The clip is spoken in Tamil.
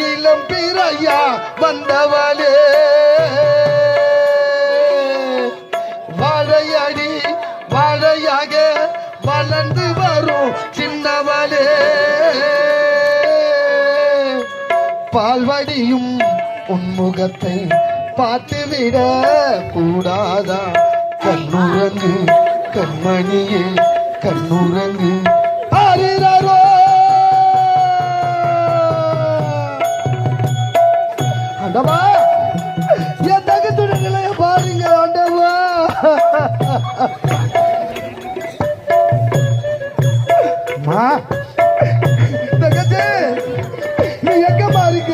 இளம் பிறையா வந்தவளே வாழையடி வாழையாக வளர்ந்து வரும் சின்னவளே பால்வடியும் உன்முகத்தை பார்த்துவிட கூடாதா கண்ணுறங்கு கண்மணியே கண்ணுறங்கு ஆரிரரோ ஆண்டவா என் தகத்துடைய நிலைய பாருங்க ஆண்டவா மா தகத்து நீ எங்க மாறிக்க